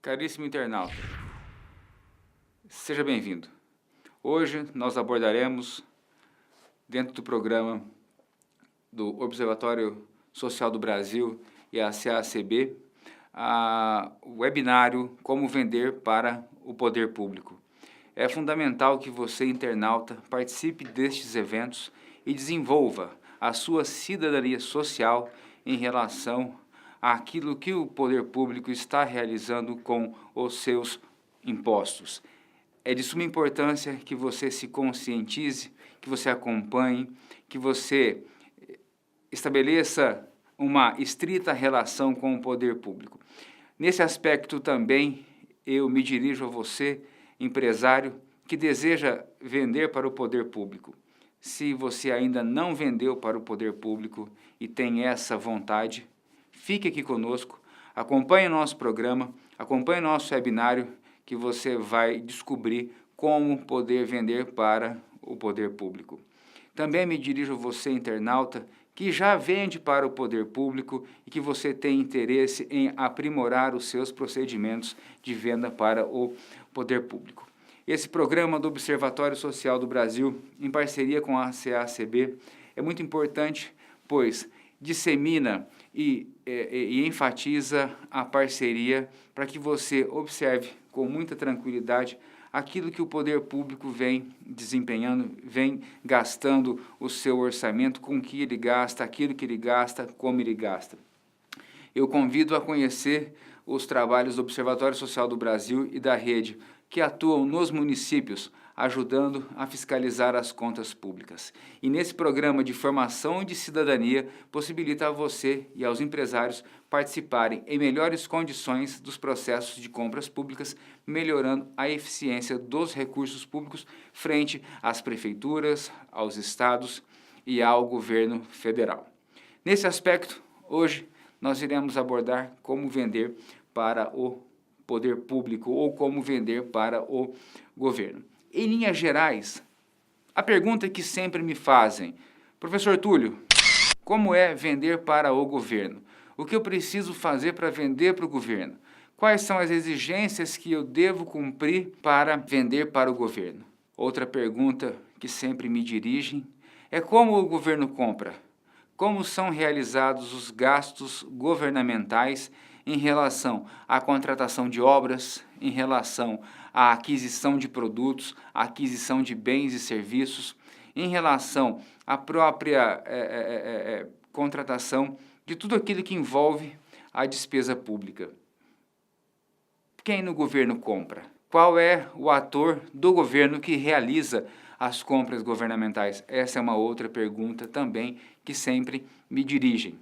Caríssimo internauta, seja bem-vindo. Hoje nós abordaremos, dentro do programa do Observatório Social do Brasil e a CACB, o webinário Como Vender para o Poder Público. É fundamental que você, internauta, participe destes eventos e desenvolva a sua cidadania social em relação àquilo que o poder público está realizando com os seus impostos. É de suma importância que você se conscientize, que você acompanhe, que você estabeleça uma estrita relação com o poder público. Nesse aspecto também eu me dirijo a você, empresário, que deseja vender para o poder público. Se você ainda não vendeu para o poder público e tem essa vontade, fique aqui conosco, acompanhe o nosso programa, acompanhe o nosso webinário, que você vai descobrir como poder vender para o poder público. Também me dirijo a você, internauta, que já vende para o poder público e que você tem interesse em aprimorar os seus procedimentos de venda para o poder público. Esse programa do Observatório Social do Brasil, em parceria com a CACB, é muito importante, pois dissemina e enfatiza a parceria para que você observe com muita tranquilidade aquilo que o poder público vem desempenhando, vem gastando o seu orçamento, com que ele gasta, aquilo que ele gasta, como ele gasta. Eu convido a conhecer os trabalhos do Observatório Social do Brasil e da rede que atuam nos municípios, ajudando a fiscalizar as contas públicas. E nesse programa de formação de cidadania, possibilita a você e aos empresários participarem em melhores condições dos processos de compras públicas, melhorando a eficiência dos recursos públicos frente às prefeituras, aos estados e ao governo federal. Nesse aspecto, hoje nós iremos abordar como vender para o poder público ou como vender para o governo. Em linhas gerais, a pergunta que sempre me fazem: professor Túlio, como é vender para o governo? O que eu preciso fazer para vender para o governo? Quais são as exigências que eu devo cumprir para vender para o governo? Outra pergunta que sempre me dirigem é: como o governo compra? Como são realizados os gastos governamentais em relação à contratação de obras, em relação à aquisição de produtos, à aquisição de bens e serviços, em relação à própria contratação de tudo aquilo que envolve a despesa pública. Quem no governo compra? Qual é o ator do governo que realiza as compras governamentais? Essa é uma outra pergunta também que sempre me dirigem.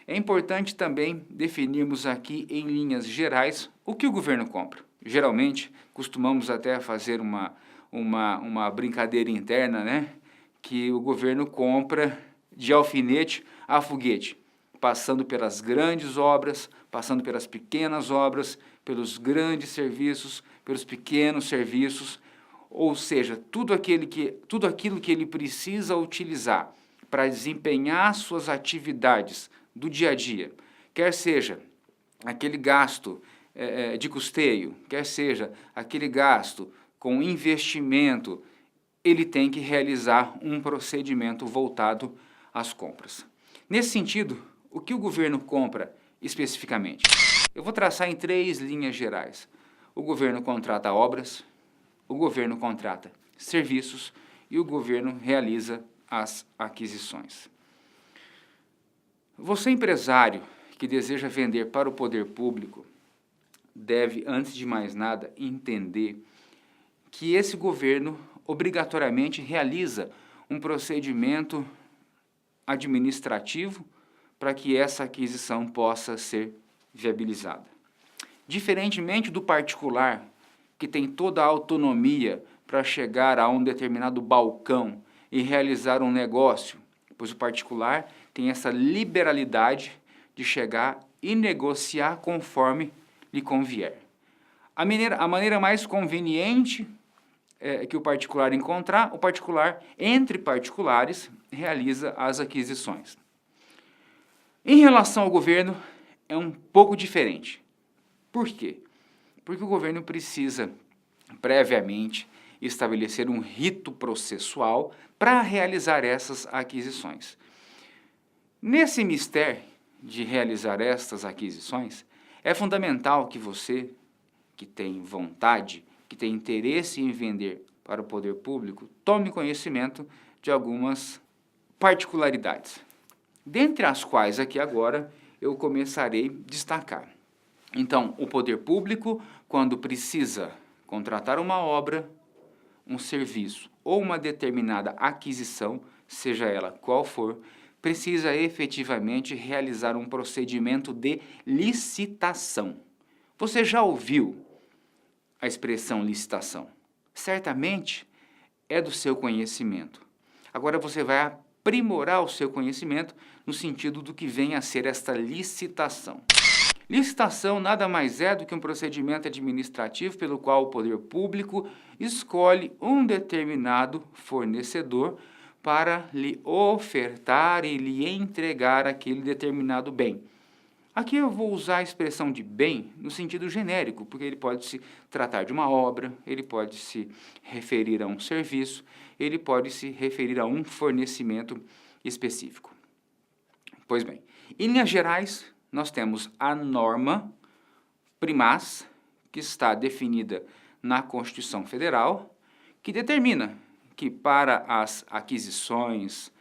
É importante também definirmos aqui em linhas gerais o que o governo compra. Geralmente, costumamos até fazer uma brincadeira interna, né? Que o governo compra de alfinete a foguete, passando pelas grandes obras, passando pelas pequenas obras, pelos grandes serviços, pelos pequenos serviços, ou seja, tudo aquilo que ele precisa utilizar para desempenhar suas atividades do dia a dia, quer seja aquele gasto de custeio, quer seja aquele gasto com investimento, ele tem que realizar um procedimento voltado às compras. Nesse sentido, o que o governo compra especificamente? Eu vou traçar em 3 linhas gerais. O governo contrata obras, o governo contrata serviços e o governo realiza as aquisições. Você, empresário que deseja vender para o poder público, deve, antes de mais nada, entender que esse governo obrigatoriamente realiza um procedimento administrativo para que essa aquisição possa ser viabilizada. Diferentemente do particular, que tem toda a autonomia para chegar a um determinado balcão e realizar um negócio, pois o particular tem essa liberalidade de chegar e negociar conforme lhe convier. A maneira mais conveniente que o particular encontrar, o particular, entre particulares, realiza as aquisições. Em relação ao governo, é um pouco diferente. Por quê? Porque o governo precisa, previamente, estabelecer um rito processual para realizar essas aquisições. Nesse mistério de realizar estas aquisições, é fundamental que você, que tem vontade, que tem interesse em vender para o poder público, tome conhecimento de algumas particularidades, dentre as quais aqui agora eu começarei a destacar. Então, o poder público, quando precisa contratar uma obra, um serviço ou uma determinada aquisição, seja ela qual for, precisa efetivamente realizar um procedimento de licitação. Você já ouviu a expressão licitação? Certamente é do seu conhecimento. Agora você vai aprimorar o seu conhecimento no sentido do que vem a ser esta licitação. Licitação nada mais é do que um procedimento administrativo pelo qual o poder público escolhe um determinado fornecedor para lhe ofertar e lhe entregar aquele determinado bem. Aqui eu vou usar a expressão de bem no sentido genérico, porque ele pode se tratar de uma obra, ele pode se referir a um serviço, ele pode se referir a um fornecimento específico. Pois bem, em linhas gerais, nós temos a norma primaz, que está definida na Constituição Federal, que determina que para as aquisições,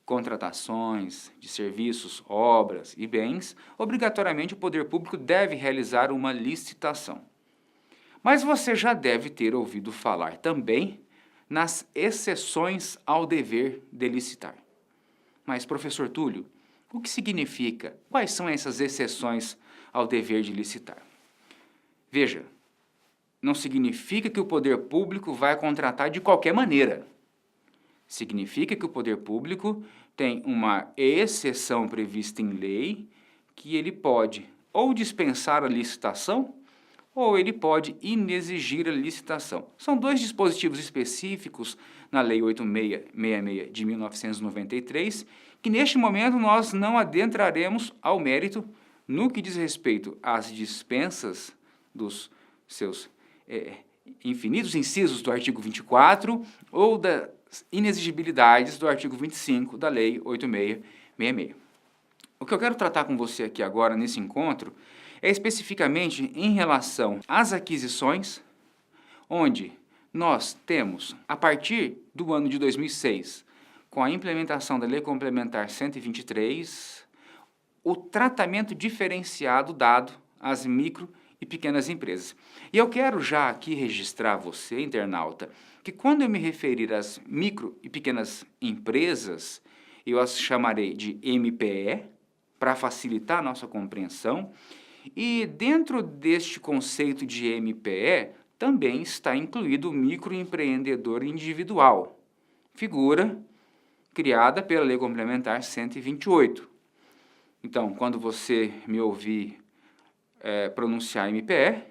contratações de serviços, obras e bens, obrigatoriamente o poder público deve realizar uma licitação. Mas você já deve ter ouvido falar também nas exceções ao dever de licitar. Mas, professor Túlio, o que significa? Quais são essas exceções ao dever de licitar? Veja, não significa que o poder público vai contratar de qualquer maneira. Significa que o poder público tem uma exceção prevista em lei que ele pode ou dispensar a licitação ou ele pode inexigir a licitação. São dois dispositivos específicos na Lei 8666 de 1993 que neste momento nós não adentraremos ao mérito no que diz respeito às dispensas dos seus infinitos incisos do artigo 24 ou das inexigibilidades do artigo 25 da Lei 8666. O que eu quero tratar com você aqui agora nesse encontro é especificamente em relação às aquisições, onde nós temos, a partir do ano de 2006, com a implementação da Lei Complementar 123, o tratamento diferenciado dado às micro e pequenas empresas. E eu quero já aqui registrar você, internauta, que quando eu me referir às micro e pequenas empresas, eu as chamarei de MPE, para facilitar a nossa compreensão, e dentro deste conceito de MPE, também está incluído o microempreendedor individual, figura criada pela Lei Complementar 128. Então, quando você me ouvir pronunciar MPE,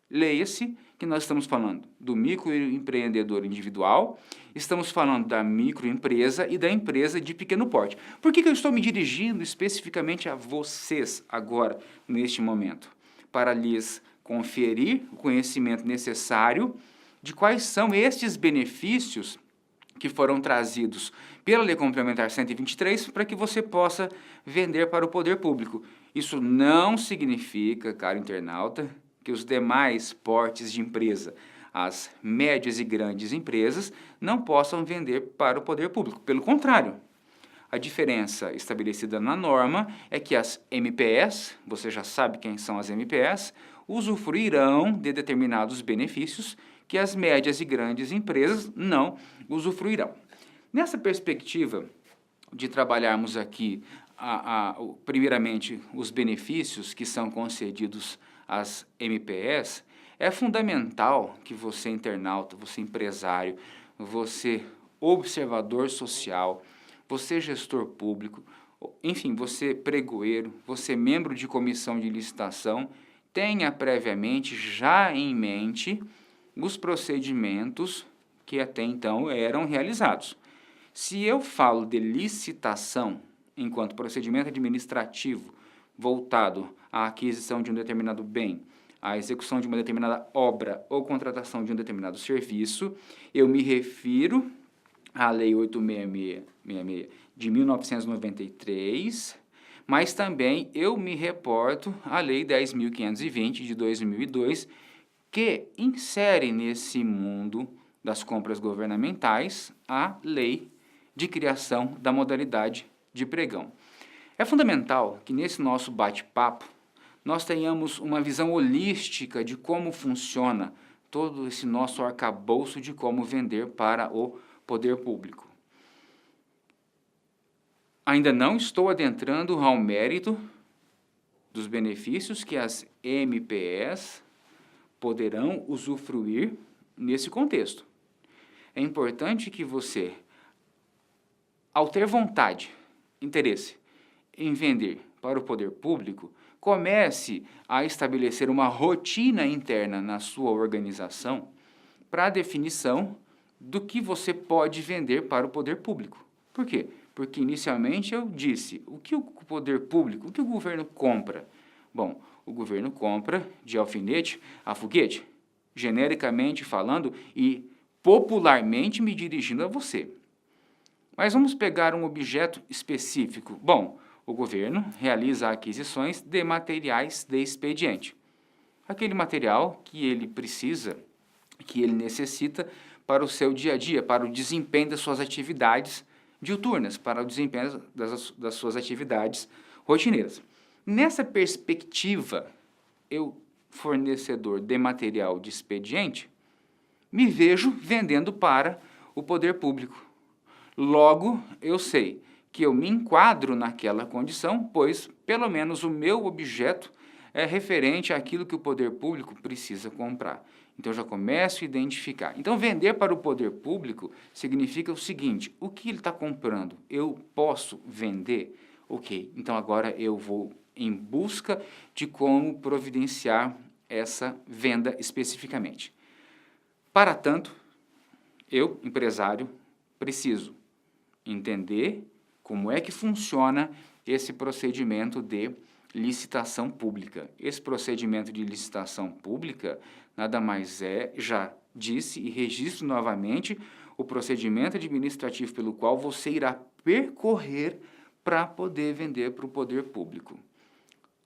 leia-se que nós estamos falando do microempreendedor individual, estamos falando da microempresa e da empresa de pequeno porte. Por que eu estou me dirigindo especificamente a vocês agora, neste momento? Para lhes conferir o conhecimento necessário de quais são estes benefícios que foram trazidos pela Lei Complementar 123 para que você possa vender para o poder público. Isso não significa, caro internauta, que os demais portes de empresa, as médias e grandes empresas, não possam vender para o poder público. Pelo contrário, a diferença estabelecida na norma é que as MPS, você já sabe quem são as MPS, usufruirão de determinados benefícios que as médias e grandes empresas não usufruirão. Nessa perspectiva de trabalharmos aqui, primeiramente, os benefícios que são concedidos às MPS, é fundamental que você, internauta, você empresário, você observador social, você gestor público, enfim, você pregoeiro, você membro de comissão de licitação, tenha previamente já em mente os procedimentos que até então eram realizados. Se eu falo de licitação enquanto procedimento administrativo voltado à aquisição de um determinado bem, à execução de uma determinada obra ou contratação de um determinado serviço, eu me refiro à Lei 8.666 de 1993, mas também eu me reporto à Lei 10.520 de 2002, que insere nesse mundo das compras governamentais a lei de criação da modalidade de pregão. É fundamental que nesse nosso bate-papo nós tenhamos uma visão holística de como funciona todo esse nosso arcabouço de como vender para o poder público. Ainda não estou adentrando ao mérito dos benefícios que as MPS poderão usufruir nesse contexto. É importante que você, ao ter vontade, interesse em vender para o poder público, comece a estabelecer uma rotina interna na sua organização para a definição do que você pode vender para o poder público. Por quê? Porque inicialmente eu disse, o que o poder público, o que o governo compra? Bom, o governo compra de alfinete a foguete, genericamente falando e popularmente me dirigindo a você. Mas vamos pegar um objeto específico. Bom, o governo realiza aquisições de materiais de expediente. Aquele material que ele precisa, que ele necessita para o seu dia a dia, para o desempenho das suas atividades diuturnas, para o desempenho das suas atividades rotineiras. Nessa perspectiva, eu, fornecedor de material de expediente, me vejo vendendo para o poder público. Logo, eu sei que eu me enquadro naquela condição, pois, pelo menos, o meu objeto é referente àquilo que o poder público precisa comprar. Então, eu já começo a identificar. Então, vender para o poder público significa o seguinte, o que ele está comprando? Eu posso vender? Ok, então agora eu vou em busca de como providenciar essa venda especificamente. Para tanto, eu, empresário, preciso entender como é que funciona esse procedimento de licitação pública. Esse procedimento de licitação pública nada mais é, já disse e registro novamente, o procedimento administrativo pelo qual você irá percorrer para poder vender para o poder público.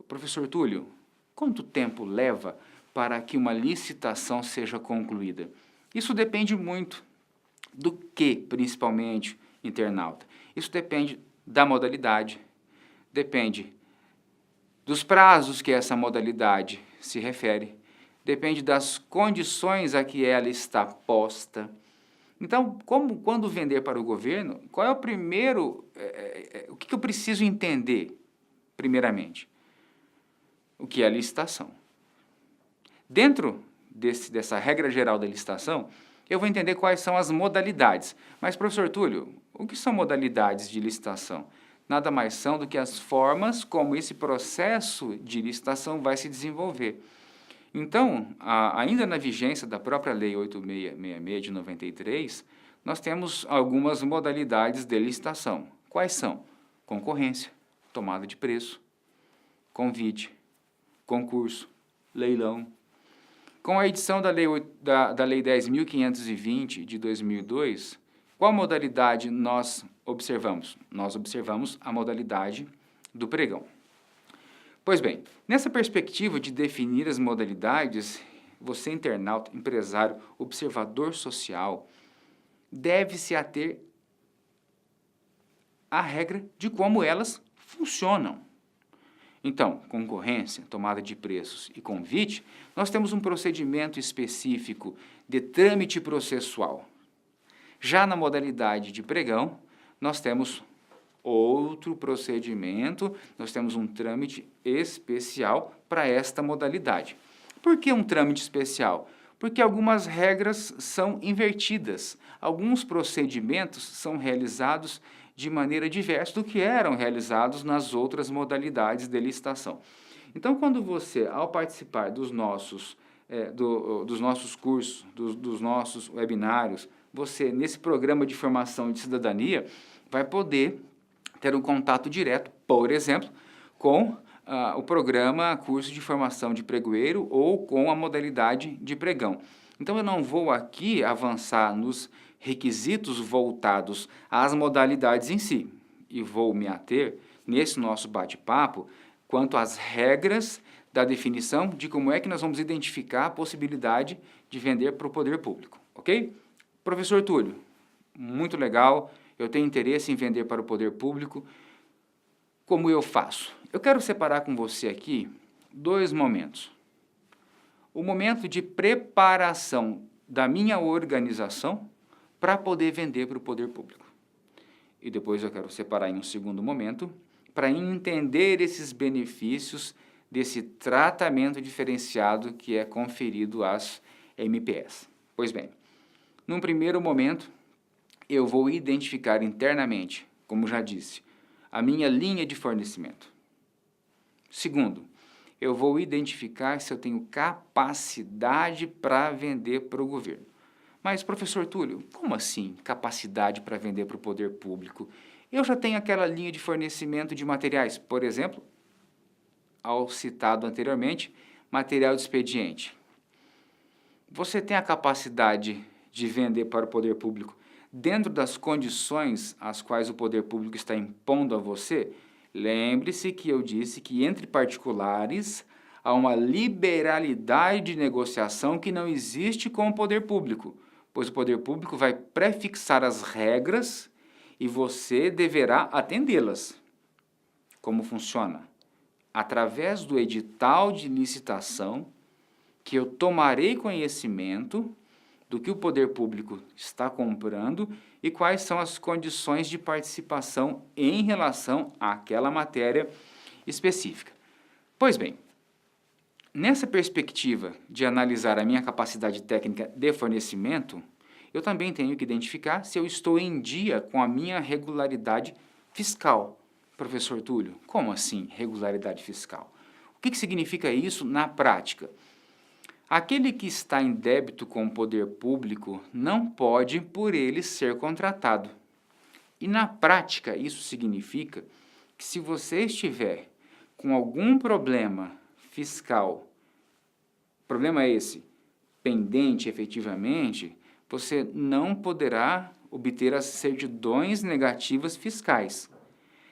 Professor Túlio, quanto tempo leva para que uma licitação seja concluída? Isso depende muito do que, principalmente, internauta? Isso depende da modalidade, depende dos prazos que essa modalidade se refere, depende das condições a que ela está posta. Então, quando vender para o governo, qual é o primeiro, o que eu preciso entender, primeiramente? O que é a licitação. Dentro dessa regra geral da licitação, eu vou entender quais são as modalidades. Mas, professor Túlio, o que são modalidades de licitação? Nada mais são do que as formas como esse processo de licitação vai se desenvolver. Então, ainda na vigência da própria Lei 8.666 de 93, nós temos algumas modalidades de licitação. Quais são? Concorrência, tomada de preço, convite, concurso, leilão. Com a edição da Lei 10.520 de 2002, qual modalidade nós observamos? Nós observamos a modalidade do pregão. Pois bem, nessa perspectiva de definir as modalidades, você, internauta, empresário, observador social, deve se ater à regra de como elas funcionam. Então, concorrência, tomada de preços e convite, nós temos um procedimento específico de trâmite processual. Já na modalidade de pregão, nós temos outro procedimento, nós temos um trâmite especial para esta modalidade. Por que um trâmite especial? Porque algumas regras são invertidas, alguns procedimentos são realizados de maneira diversa do que eram realizados nas outras modalidades de licitação. Então, quando você, ao participar dos nossos cursos, dos nossos webinários, você, nesse programa de formação de cidadania, vai poder ter um contato direto, por exemplo, com o programa curso de formação de pregoeiro ou com a modalidade de pregão. Então, eu não vou aqui avançar nos requisitos voltados às modalidades em si, e vou me ater, nesse nosso bate-papo, quanto às regras da definição de como é que nós vamos identificar a possibilidade de vender para o poder público, ok? Professor Túlio, muito legal, eu tenho interesse em vender para o poder público, como eu faço? Eu quero separar com você aqui 2 momentos. O momento de preparação da minha organização para poder vender para o poder público. E depois eu quero separar em um segundo momento para entender esses benefícios desse tratamento diferenciado que é conferido às MPS. Pois bem, num primeiro momento, eu vou identificar internamente, como já disse, a minha linha de fornecimento. Segundo, eu vou identificar se eu tenho capacidade para vender para o governo. Mas, professor Túlio, como assim capacidade para vender para o poder público? Eu já tenho aquela linha de fornecimento de materiais, por exemplo, ao citado anteriormente, material de expediente. Você tem a capacidade de vender para o poder público dentro das condições às quais o poder público está impondo a você? Lembre-se que eu disse que entre particulares há uma liberalidade de negociação que não existe com o poder público, pois o poder público vai prefixar as regras e você deverá atendê-las. Como funciona? Através do edital de licitação, que eu tomarei conhecimento do que o poder público está comprando e quais são as condições de participação em relação àquela matéria específica. Pois bem, nessa perspectiva de analisar a minha capacidade técnica de fornecimento, eu também tenho que identificar se eu estou em dia com a minha regularidade fiscal. Professor Túlio, como assim regularidade fiscal? O que significa isso na prática? Aquele que está em débito com o poder público não pode, por ele, ser contratado. E na prática, isso significa que se você estiver com algum problema fiscal, problema esse, pendente efetivamente, você não poderá obter as certidões negativas fiscais.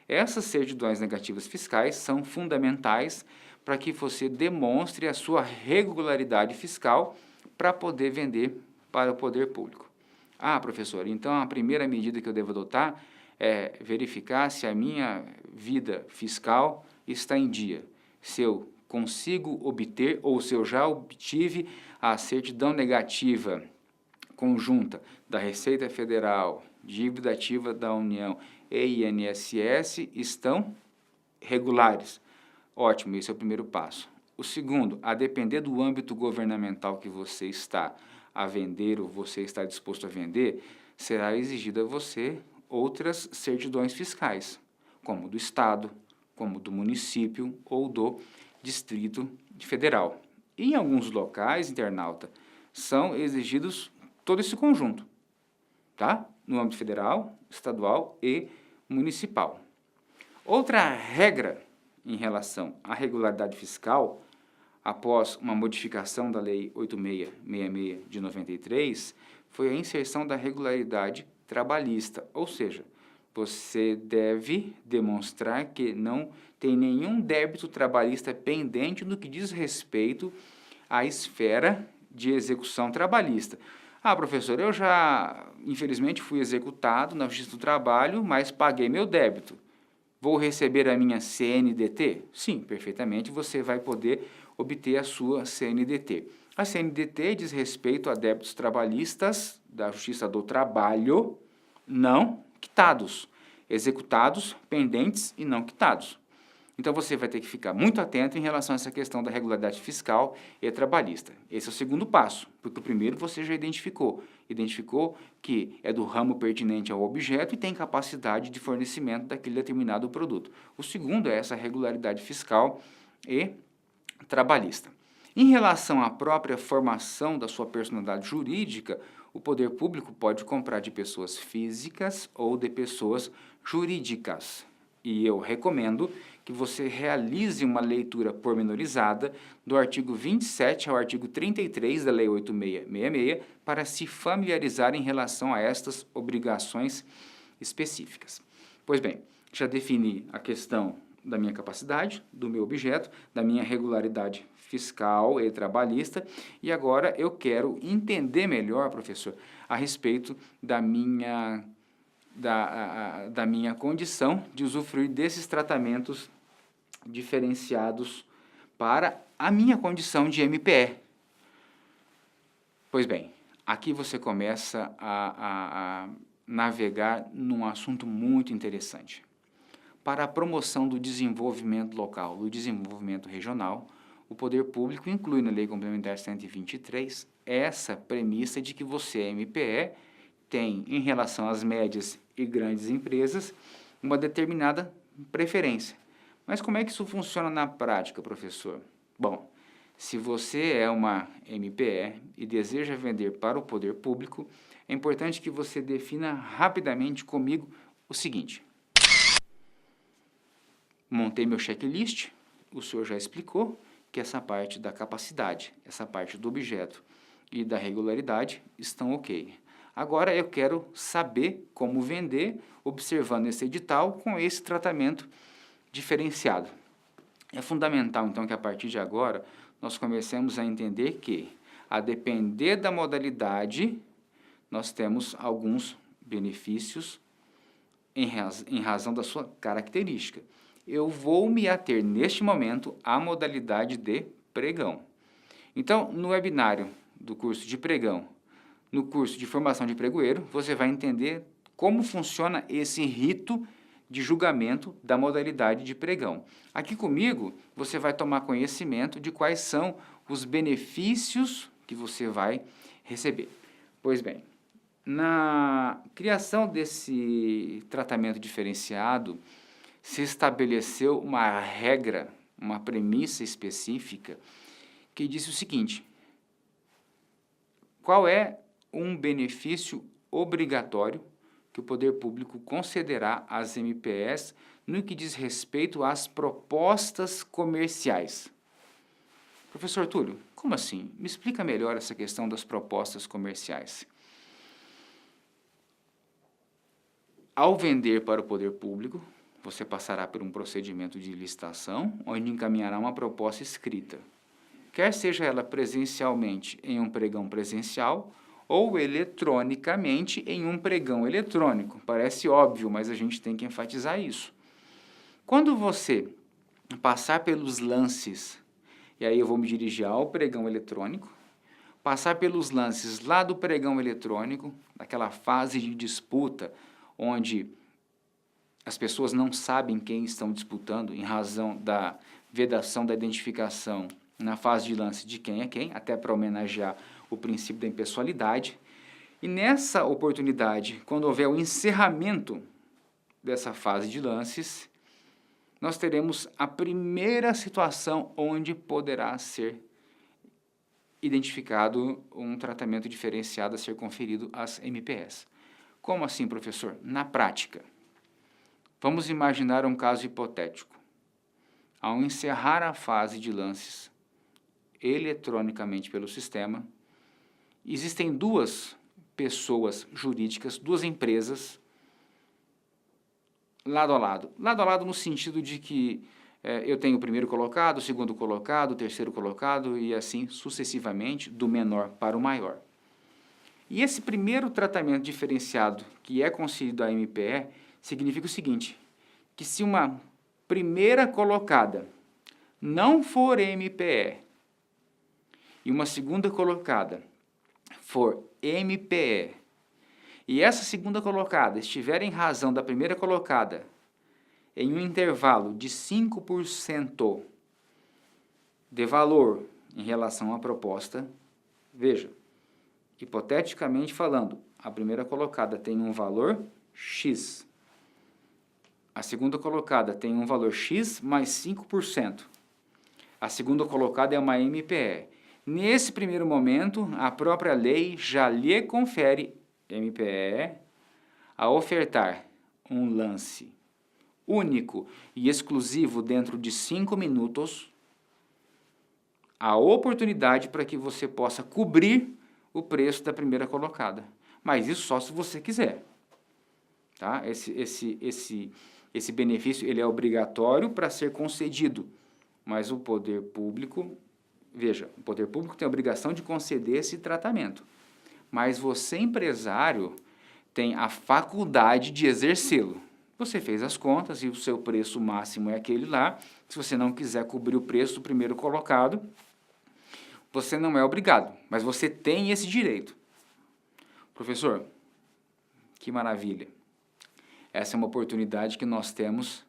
Essas certidões negativas fiscais são fundamentais para que você demonstre a sua regularidade fiscal para poder vender para o poder público. Ah, professor, então a primeira medida que eu devo adotar é verificar se a minha vida fiscal está em dia, se eu consigo obter ou se eu já obtive a certidão negativa conjunta da Receita Federal, dívida ativa da União e INSS estão regulares. Ótimo, esse é o primeiro passo. O segundo, a depender do âmbito governamental que você está a vender ou você está disposto a vender, será exigida a você outras certidões fiscais, como do Estado, como do município ou do Distrito Federal. E em alguns locais, internauta, são exigidos todo esse conjunto, tá? No âmbito federal, estadual e municipal. Outra regra em relação à regularidade fiscal, após uma modificação da Lei 8666 de 93, foi a inserção da regularidade trabalhista, ou seja, você deve demonstrar que não tem nenhum débito trabalhista pendente no que diz respeito à esfera de execução trabalhista. Ah, professor, eu já, infelizmente, fui executado na Justiça do Trabalho, mas paguei meu débito. Vou receber a minha CNDT? Sim, perfeitamente, você vai poder obter a sua CNDT. A CNDT diz respeito a débitos trabalhistas da Justiça do Trabalho não quitados, executados, pendentes e não quitados. Então, você vai ter que ficar muito atento em relação a essa questão da regularidade fiscal e trabalhista. Esse é o segundo passo, porque o primeiro você já identificou que é do ramo pertinente ao objeto e tem capacidade de fornecimento daquele determinado produto. O segundo é essa regularidade fiscal e trabalhista. Em relação à própria formação da sua personalidade jurídica, o poder público pode comprar de pessoas físicas ou de pessoas jurídicas. E eu recomendo que você realize uma leitura pormenorizada do artigo 27 ao artigo 33 da Lei 8666 para se familiarizar em relação a estas obrigações específicas. Pois bem, já defini a questão da minha capacidade, do meu objeto, da minha regularidade fiscal e trabalhista, e agora eu quero entender melhor, professor, a respeito da minha condição de usufruir desses tratamentos diferenciados para a minha condição de MPE. Pois bem, aqui você começa a navegar num assunto muito interessante. Para a promoção do desenvolvimento local, do desenvolvimento regional, o poder público inclui na Lei Complementar 123 essa premissa de que você, MPE, tem, em relação às médias e grandes empresas, uma determinada preferência. Mas como é que isso funciona na prática, professor? Bom, se você é uma MPE e deseja vender para o poder público, é importante que você defina rapidamente comigo o seguinte. Montei meu checklist, o senhor já explicou que essa parte da capacidade, essa parte do objeto e da regularidade estão ok. Agora eu quero saber como vender, observando esse edital com esse tratamento diferenciado. É fundamental, então, que a partir de agora nós comecemos a entender que, a depender da modalidade, nós temos alguns benefícios em razão da sua característica. Eu vou me ater, neste momento, à modalidade de pregão. Então, no webinário do curso de pregão, no curso de formação de pregoeiro, você vai entender como funciona esse rito de julgamento da modalidade de pregão. Aqui comigo, você vai tomar conhecimento de quais são os benefícios que você vai receber. Pois bem, na criação desse tratamento diferenciado, se estabeleceu uma regra, uma premissa específica, que disse o seguinte: qual é um benefício obrigatório que o poder público concederá às MPS no que diz respeito às propostas comerciais? Professor Túlio, como assim? Me explica melhor essa questão das propostas comerciais. Ao vender para o poder público, você passará por um procedimento de licitação, onde encaminhará uma proposta escrita, quer seja ela presencialmente em um pregão presencial ou eletronicamente em um pregão eletrônico. Parece óbvio, mas a gente tem que enfatizar isso. Quando você passar pelos lances, e aí eu vou me dirigir ao pregão eletrônico, passar pelos lances lá do pregão eletrônico, daquela fase de disputa, onde as pessoas não sabem quem estão disputando em razão da vedação da identificação na fase de lance de quem é quem, até para homenagear o princípio da impessoalidade. E nessa oportunidade, quando houver o encerramento dessa fase de lances, nós teremos a primeira situação onde poderá ser identificado um tratamento diferenciado a ser conferido às MPS. Como assim, professor? Na prática. Vamos imaginar um caso hipotético. Ao encerrar a fase de lances eletronicamente pelo sistema, existem duas pessoas jurídicas, duas empresas, lado a lado no sentido de que eu tenho o primeiro colocado, o segundo colocado, o terceiro colocado e assim sucessivamente, do menor para o maior. E esse primeiro tratamento diferenciado que é concedido à MPE significa o seguinte, que se uma primeira colocada não for MPE e uma segunda colocada for MPE, e essa segunda colocada estiver em razão da primeira colocada em um intervalo de 5% de valor em relação à proposta, veja, hipoteticamente falando, a primeira colocada tem um valor X, a segunda colocada tem um valor X mais 5%, a segunda colocada é uma MPE. Nesse primeiro momento, a própria lei já lhe confere, MPE, a ofertar um lance único e exclusivo dentro de 5 minutos a oportunidade para que você possa cobrir o preço da primeira colocada. Mas isso só se você quiser. Tá? Esse benefício ele é obrigatório para ser concedido, mas o poder público, veja, o poder público tem a obrigação de conceder esse tratamento, mas você, empresário, tem a faculdade de exercê-lo. Você fez as contas e o seu preço máximo é aquele lá. Se você não quiser cobrir o preço do primeiro colocado, você não é obrigado, mas você tem esse direito. Professor, que maravilha. Essa é uma oportunidade que nós temos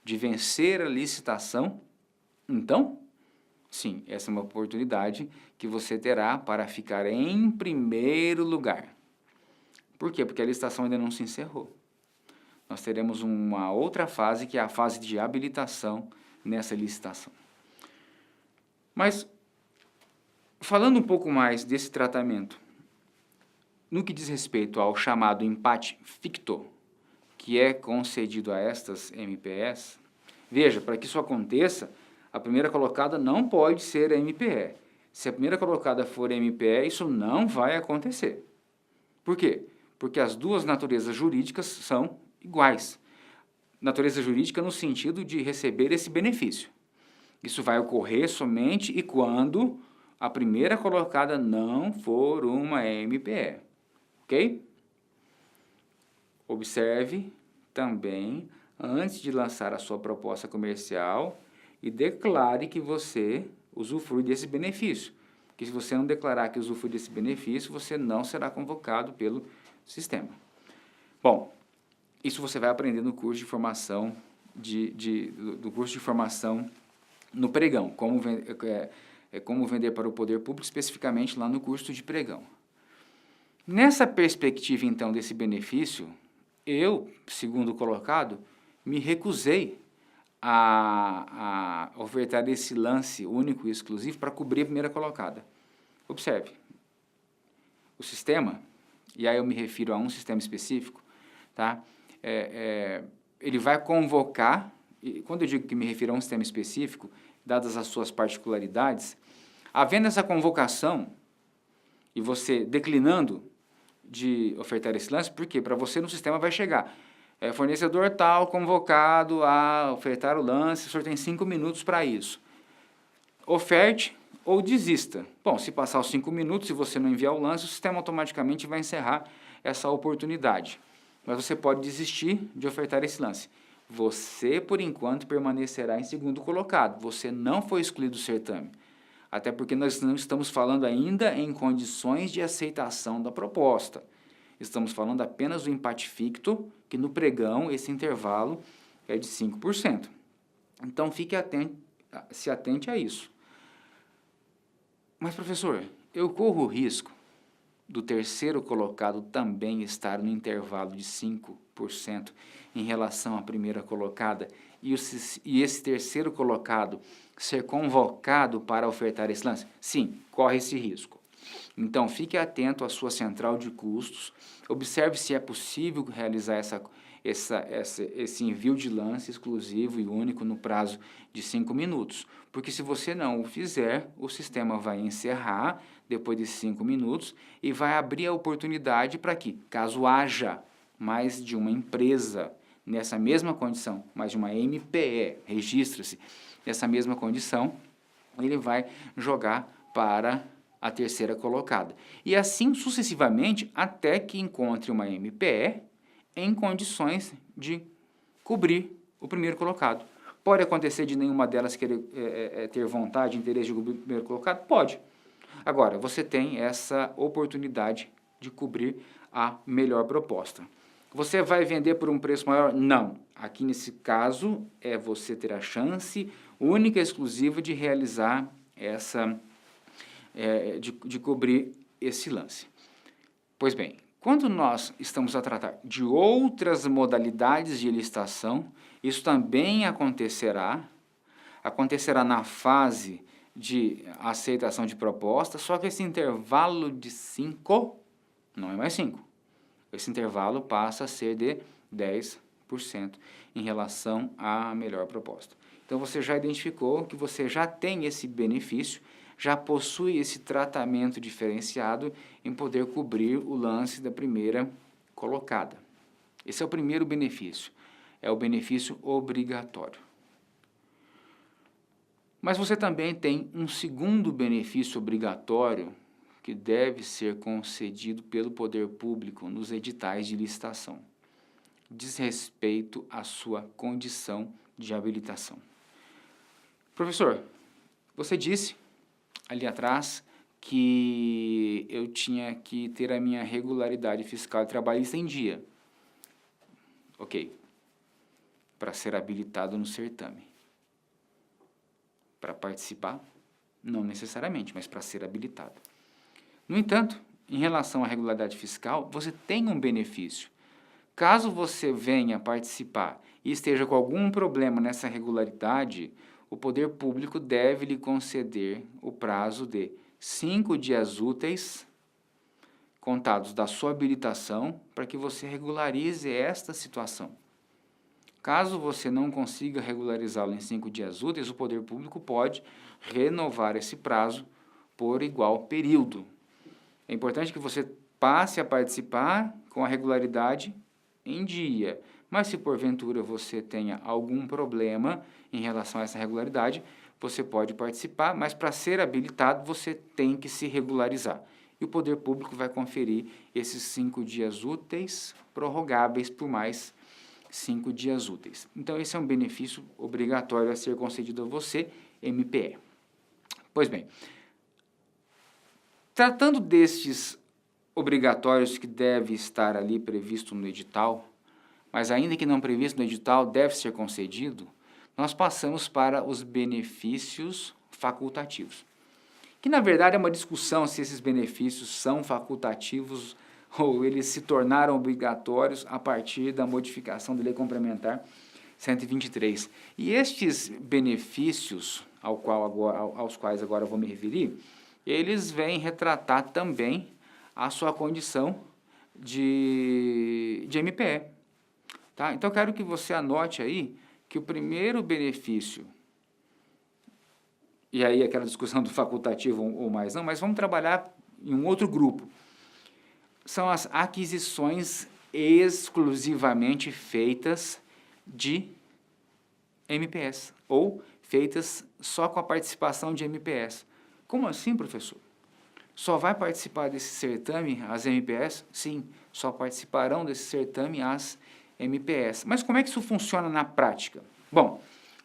de vencer a licitação. Então, sim, essa é uma oportunidade que você terá para ficar em primeiro lugar. Por quê? Porque a licitação ainda não se encerrou. Nós teremos uma outra fase, que é a fase de habilitação nessa licitação. Mas, falando um pouco mais desse tratamento, no que diz respeito ao chamado empate ficto, que é concedido a estas MPEs, veja, para que isso aconteça, a primeira colocada não pode ser a MPE. Se a primeira colocada for MPE, isso não vai acontecer. Por quê? Porque as duas naturezas jurídicas são iguais. Natureza jurídica no sentido de receber esse benefício. Isso vai ocorrer somente e quando a primeira colocada não for uma MPE. Ok? Observe também, antes de lançar a sua proposta comercial, e declare que você usufrui desse benefício. Porque se você não declarar que usufrui desse benefício, você não será convocado pelo sistema. Bom, isso você vai aprender no curso de formação, do curso de formação no pregão, como vender para o poder público, especificamente lá no curso de pregão. Nessa perspectiva, então, desse benefício, eu, segundo colocado, me recusei a ofertar esse lance único e exclusivo para cobrir a primeira colocada. Observe, o sistema, e aí eu me refiro a um sistema específico, tá? Ele vai convocar, e quando eu digo que me refiro a um sistema específico, dadas as suas particularidades, havendo essa convocação e você declinando de ofertar esse lance, porque para você no sistema vai chegar fornecedor tal convocado a ofertar o lance, o senhor tem 5 minutos para isso. Oferte ou desista. Bom, se passar os 5 minutos e você não enviar o lance, o sistema automaticamente vai encerrar essa oportunidade. Mas você pode desistir de ofertar esse lance. Você, por enquanto, permanecerá em segundo colocado. Você não foi excluído do certame. Até porque nós não estamos falando ainda em condições de aceitação da proposta. Estamos falando apenas do empate ficto, que no pregão esse intervalo é de 5%. Então, se atente a isso. Mas, professor, eu corro o risco do terceiro colocado também estar no intervalo de 5% em relação à primeira colocada e esse terceiro colocado ser convocado para ofertar esse lance? Sim, corre esse risco. Então, fique atento à sua central de custos, observe se é possível realizar esse envio de lance exclusivo e único no prazo de 5 minutos, porque se você não o fizer, o sistema vai encerrar depois de 5 minutos e vai abrir a oportunidade para que, caso haja mais de uma empresa nessa mesma condição, mais de uma MPE, registra-se nessa mesma condição, ele vai jogar para a terceira colocada. E assim sucessivamente até que encontre uma MPE em condições de cobrir o primeiro colocado. Pode acontecer de nenhuma delas querer ter vontade, interesse de cobrir o primeiro colocado? Pode. Agora, você tem essa oportunidade de cobrir a melhor proposta. Você vai vender por um preço maior? Não. Aqui nesse caso, você ter a chance única e exclusiva de realizar de cobrir esse lance. Pois bem, quando nós estamos a tratar de outras modalidades de licitação, isso também acontecerá na fase de aceitação de proposta, só que esse intervalo de 5 não é mais 5. Esse intervalo passa a ser de 10%. 20% em relação à melhor proposta. Então, você já identificou que você já tem esse benefício, já possui esse tratamento diferenciado em poder cobrir o lance da primeira colocada. Esse é o primeiro benefício, é o benefício obrigatório. Mas você também tem um segundo benefício obrigatório que deve ser concedido pelo poder público nos editais de licitação. Diz respeito à sua condição de habilitação. Professor, você disse ali atrás que eu tinha que ter a minha regularidade fiscal e trabalhista em dia. Ok. Para ser habilitado no certame. Para participar, não necessariamente, mas para ser habilitado. No entanto, em relação à regularidade fiscal, você tem um benefício. Caso você venha participar e esteja com algum problema nessa regularidade, o poder público deve lhe conceder o prazo de 5 dias úteis, contados da sua habilitação, para que você regularize esta situação. Caso você não consiga regularizá-lo em 5 dias úteis, o poder público pode renovar esse prazo por igual período. É importante que você passe a participar com a regularidade em dia. Mas se porventura você tenha algum problema em relação a essa regularidade, você pode participar, mas para ser habilitado você tem que se regularizar. E o poder público vai conferir esses 5 dias úteis prorrogáveis por mais 5 dias úteis. Então, esse é um benefício obrigatório a ser concedido a você, MPE. Pois bem, tratando destes obrigatórios que deve estar ali previsto no edital, mas ainda que não previsto no edital, deve ser concedido, nós passamos para os benefícios facultativos. Que, na verdade, é uma discussão se esses benefícios são facultativos ou eles se tornaram obrigatórios a partir da modificação da Lei Complementar 123. E estes benefícios, aos quais agora vou me referir, eles vêm retratar também a sua condição de MPE. Tá? Então, eu quero que você anote aí que o primeiro benefício, e aí aquela discussão do facultativo ou mais não, mas vamos trabalhar em um outro grupo. São as aquisições exclusivamente feitas de MPS, ou feitas só com a participação de MPS. Como assim, professor? Só vai participar desse certame as MPS? Sim, só participarão desse certame as MPS. Mas como é que isso funciona na prática? Bom,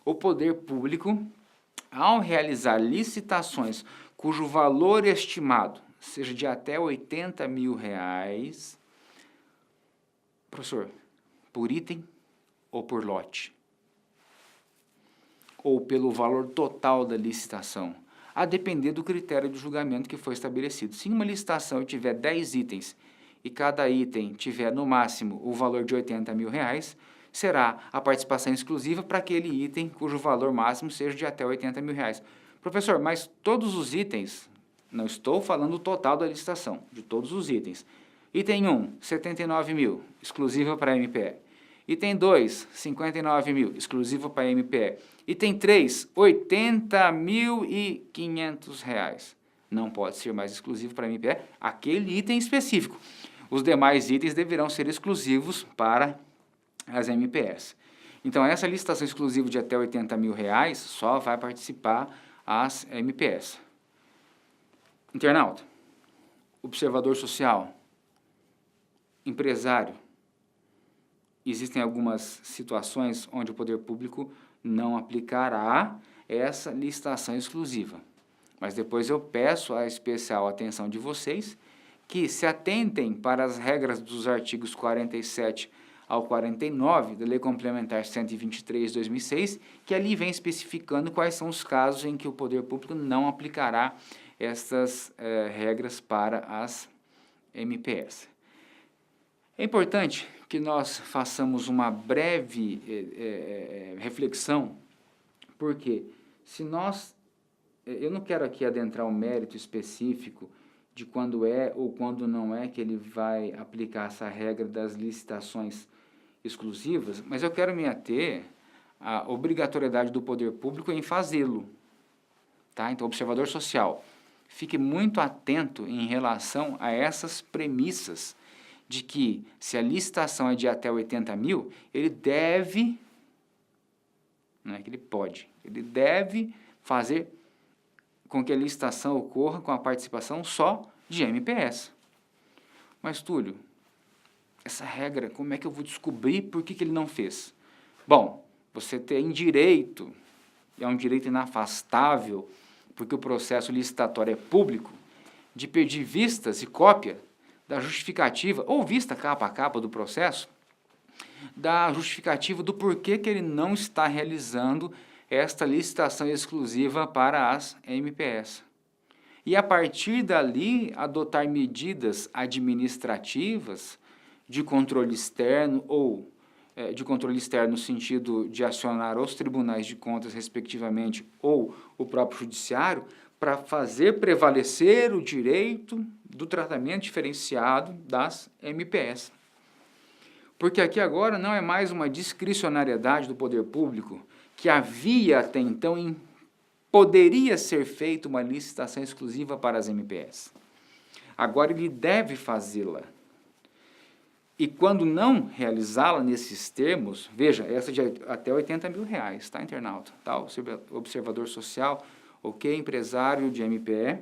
o poder público, ao realizar licitações cujo valor estimado seja de até R$80 mil, professor, por item ou por lote? Ou pelo valor total da licitação, a depender do critério de julgamento que foi estabelecido. Se em uma licitação eu tiver 10 itens e cada item tiver no máximo o valor de R$80 mil, será a participação exclusiva para aquele item cujo valor máximo seja de até R$80 mil. Professor, mas todos os itens, não estou falando o total da licitação, de todos os itens. Item 1, 79 mil, exclusiva para MPE. Item 2, 59 mil, exclusivo para MPE. Item 3, R$80.500. Não pode ser mais exclusivo para MPE aquele item específico. Os demais itens deverão ser exclusivos para as MPS. Então, essa licitação exclusiva de até R$80 mil só vai participar as MPS. Internauta, observador social, empresário, existem algumas situações onde o poder público não aplicará essa licitação exclusiva. Mas depois eu peço a especial atenção de vocês que se atentem para as regras dos artigos 47 ao 49 da Lei Complementar 123/2006, que ali vem especificando quais são os casos em que o poder público não aplicará estas regras para as MPS. É importante que nós façamos uma breve reflexão, porque se nós... Eu não quero aqui adentrar um mérito específico de quando é ou quando não é que ele vai aplicar essa regra das licitações exclusivas, mas eu quero me ater à obrigatoriedade do poder público em fazê-lo. Tá? Então, observador social, fique muito atento em relação a essas premissas de que, se a licitação é de até 80 mil, ele deve, não é que ele pode, ele deve fazer com que a licitação ocorra com a participação só de MPS. Mas, Túlio, essa regra, como é que eu vou descobrir por que ele não fez? Bom, você tem direito, é um direito inafastável, porque o processo licitatório é público, de pedir vistas e cópia da justificativa, ou vista capa a capa do processo, da justificativa do porquê que ele não está realizando esta licitação exclusiva para as MPS. E a partir dali, adotar medidas administrativas de controle externo ou de controle externo no sentido de acionar os tribunais de contas, respectivamente, ou o próprio judiciário, para fazer prevalecer o direito do tratamento diferenciado das MPS. Porque aqui agora não é mais uma discricionariedade do poder público, que havia até então poderia ser feita uma licitação exclusiva para as MPS. Agora ele deve fazê-la. E quando não realizá-la nesses termos, veja, essa de até 80 mil reais, tá, internauta? Tá, observador social, ok, empresário de MPE,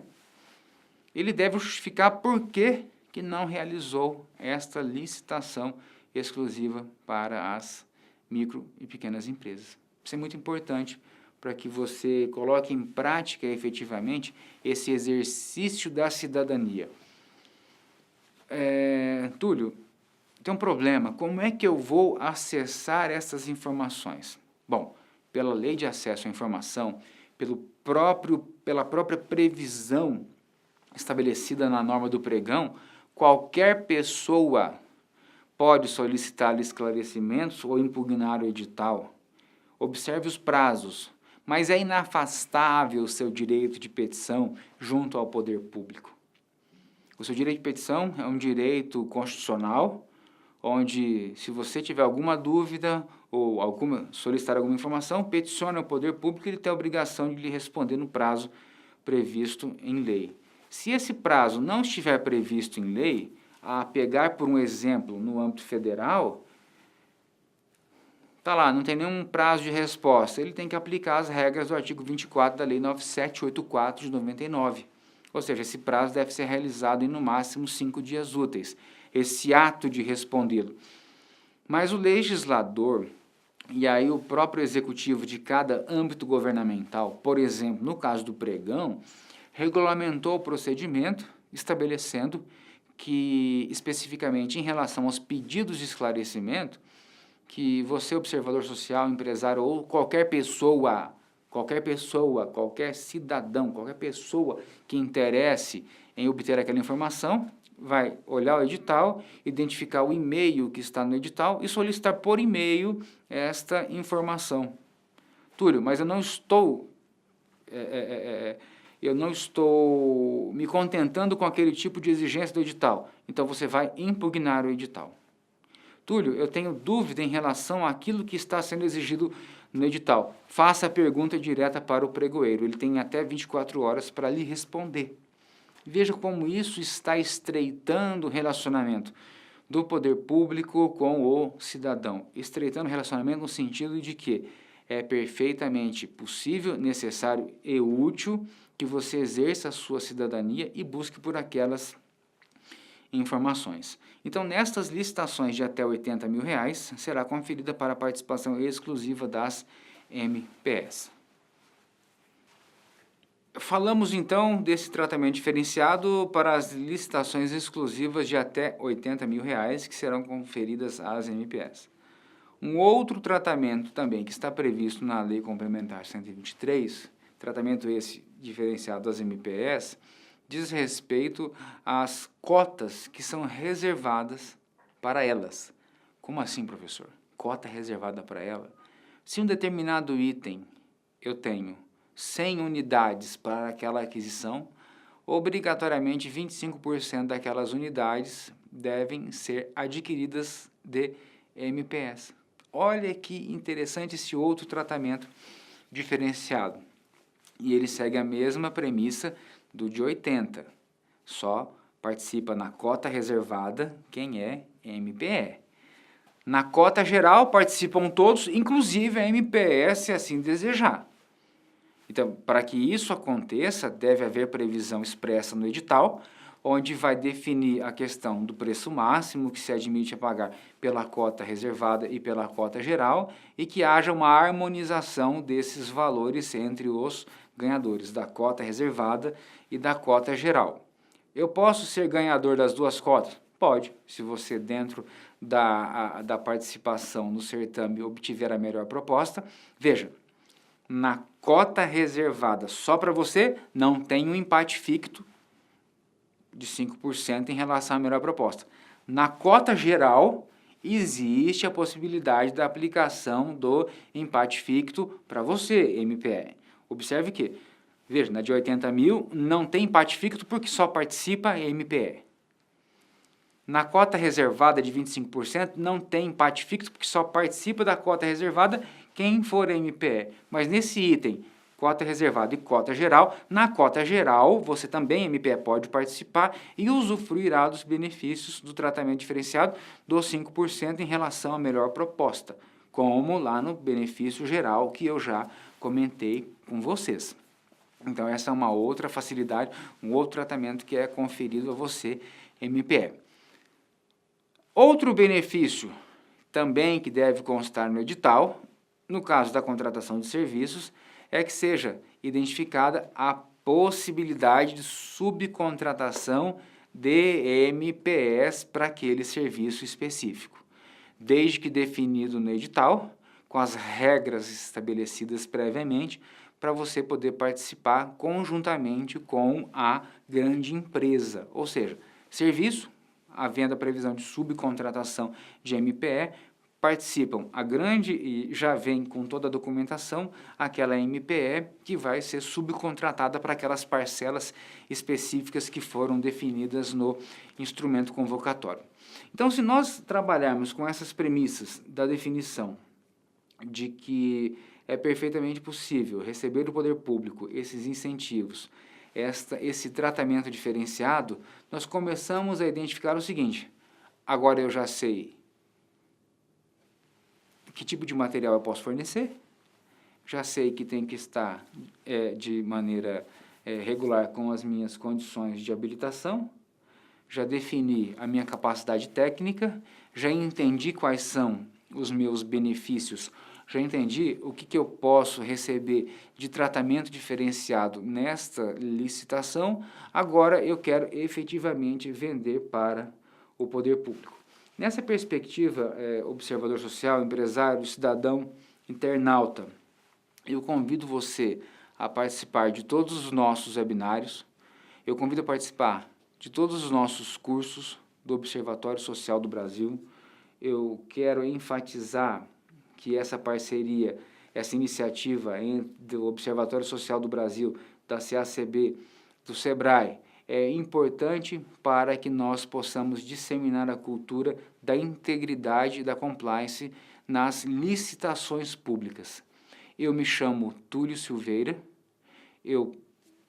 ele deve justificar por que não realizou esta licitação exclusiva para as micro e pequenas empresas. Isso é muito importante para que você coloque em prática efetivamente esse exercício da cidadania. Túlio, tem um problema, como é que eu vou acessar essas informações? Bom, pela lei de acesso à informação, pela própria previsão estabelecida na norma do pregão, qualquer pessoa pode solicitar esclarecimentos ou impugnar o edital. Observe os prazos, mas é inafastável o seu direito de petição junto ao poder público. O seu direito de petição é um direito constitucional, onde, se você tiver alguma dúvida ou solicitar alguma informação, peticione ao poder público e ele tem a obrigação de lhe responder no prazo previsto em lei. Se esse prazo não estiver previsto em lei, a pegar por um exemplo no âmbito federal, está lá, não tem nenhum prazo de resposta, ele tem que aplicar as regras do artigo 24 da Lei 9784 de 99. Ou seja, esse prazo deve ser realizado em no máximo 5 dias úteis, esse ato de respondê-lo. Mas o legislador, e aí o próprio executivo de cada âmbito governamental, por exemplo, no caso do pregão, regulamentou o procedimento, estabelecendo que, especificamente em relação aos pedidos de esclarecimento, que você, observador social, empresário ou qualquer cidadão, qualquer pessoa que interesse em obter aquela informação, vai olhar o edital, identificar o e-mail que está no edital e solicitar por e-mail esta informação. Túlio, mas eu não estou me contentando com aquele tipo de exigência do edital. Então, você vai impugnar o edital. Túlio, eu tenho dúvida em relação àquilo que está sendo exigido no edital. Faça a pergunta direta para o pregoeiro. Ele tem até 24 horas para lhe responder. Veja como isso está estreitando o relacionamento do poder público com o cidadão. Estreitando o relacionamento no sentido de que é perfeitamente possível, necessário e útil que você exerça a sua cidadania e busque por aquelas informações. Então, nestas licitações de até 80 mil reais, será conferida para a participação exclusiva das MPS. Falamos, então, desse tratamento diferenciado para as licitações exclusivas de até 80 mil reais, que serão conferidas às MPS. Um outro tratamento também que está previsto na Lei Complementar 123, tratamento esse diferenciado das MPS, diz respeito às cotas que são reservadas para elas. Como assim, professor? Cota reservada para ela? Se um determinado item eu tenho 100 unidades para aquela aquisição, obrigatoriamente 25% daquelas unidades devem ser adquiridas de MPS. Olha que interessante esse outro tratamento diferenciado. E ele segue a mesma premissa do de 80. Só participa na cota reservada quem é MPE. Na cota geral participam todos, inclusive a MPE, se assim desejar. Então, para que isso aconteça, deve haver previsão expressa no edital, onde vai definir a questão do preço máximo que se admite a pagar pela cota reservada e pela cota geral, e que haja uma harmonização desses valores entre os ganhadores da cota reservada e da cota geral. Eu posso ser ganhador das duas cotas? Pode, se você dentro da participação no certame obtiver a melhor proposta. Veja, na cota reservada só para você, não tem um empate ficto de 5% em relação à melhor proposta. Na cota geral, existe a possibilidade da aplicação do empate ficto para você, MPE. Observe que, veja, na de 80 mil não tem empate ficto porque só participa MPE. Na cota reservada de 25% não tem empate ficto porque só participa da cota reservada quem for MPE. Mas nesse item, cota reservada e cota geral, na cota geral você também, MPE, pode participar e usufruirá dos benefícios do tratamento diferenciado dos 5% em relação à melhor proposta, como lá no benefício geral que eu já comentei com vocês. Então essa é uma outra facilidade, um outro tratamento que é conferido a você, MPE. Outro benefício também que deve constar no edital, no caso da contratação de serviços, é que seja identificada a possibilidade de subcontratação de MPS para aquele serviço específico, desde que definido no edital, com as regras estabelecidas previamente, para você poder participar conjuntamente com a grande empresa, ou seja, serviço, havendo a previsão de subcontratação de MPE, participam a grande e já vem com toda a documentação aquela MPE que vai ser subcontratada para aquelas parcelas específicas que foram definidas no instrumento convocatório. Então, se nós trabalharmos com essas premissas da definição de que é perfeitamente possível receber do poder público esses incentivos, esse tratamento diferenciado, nós começamos a identificar o seguinte: agora eu já sei que tipo de material eu posso fornecer, já sei que tem que estar de maneira regular com as minhas condições de habilitação, já defini a minha capacidade técnica, já entendi quais são os meus benefícios, já entendi o que eu posso receber de tratamento diferenciado nesta licitação, agora eu quero efetivamente vender para o poder público. Nessa perspectiva, observador social, empresário, cidadão, internauta, eu convido você a participar de todos os nossos webinários, eu convido a participar de todos os nossos cursos do Observatório Social do Brasil. Eu quero enfatizar que essa parceria, essa iniciativa entre o Observatório Social do Brasil, da CACB, do SEBRAE, é importante para que nós possamos disseminar a cultura da integridade e da compliance nas licitações públicas. Eu me chamo Túlio Silveira, eu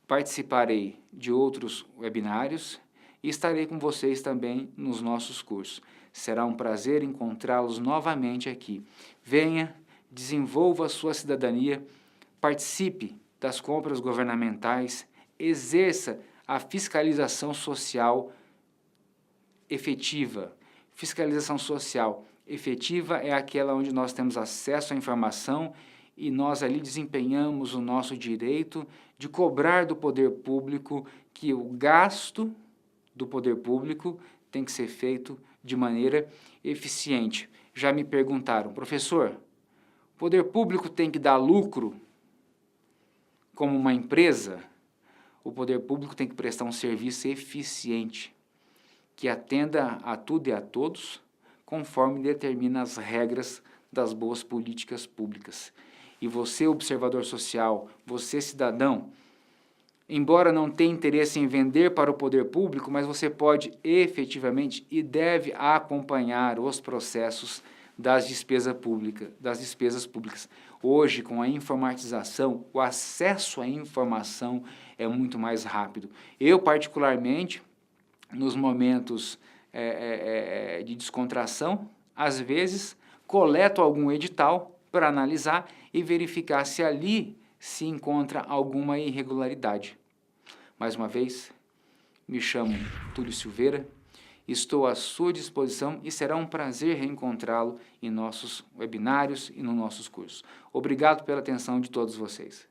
participarei de outros webinários e estarei com vocês também nos nossos cursos. Será um prazer encontrá-los novamente aqui. Venha, desenvolva a sua cidadania, participe das compras governamentais, exerça a fiscalização social efetiva. Fiscalização social efetiva é aquela onde nós temos acesso à informação e nós ali desempenhamos o nosso direito de cobrar do poder público que o gasto do poder público tem que ser feito de maneira eficiente. Já me perguntaram, professor, o poder público tem que dar lucro como uma empresa? O poder público tem que prestar um serviço eficiente, que atenda a tudo e a todos, conforme determina as regras das boas políticas públicas. E você, observador social, você, cidadão, embora não tenha interesse em vender para o poder público, mas você pode efetivamente e deve acompanhar os processos das despesas públicas. Hoje, com a informatização, o acesso à informação é muito mais rápido. Eu, particularmente, nos momentos de descontração, às vezes, coleto algum edital para analisar e verificar se ali se encontra alguma irregularidade. Mais uma vez, me chamo Túlio Silveira, estou à sua disposição e será um prazer reencontrá-lo em nossos webinários e nos nossos cursos. Obrigado pela atenção de todos vocês.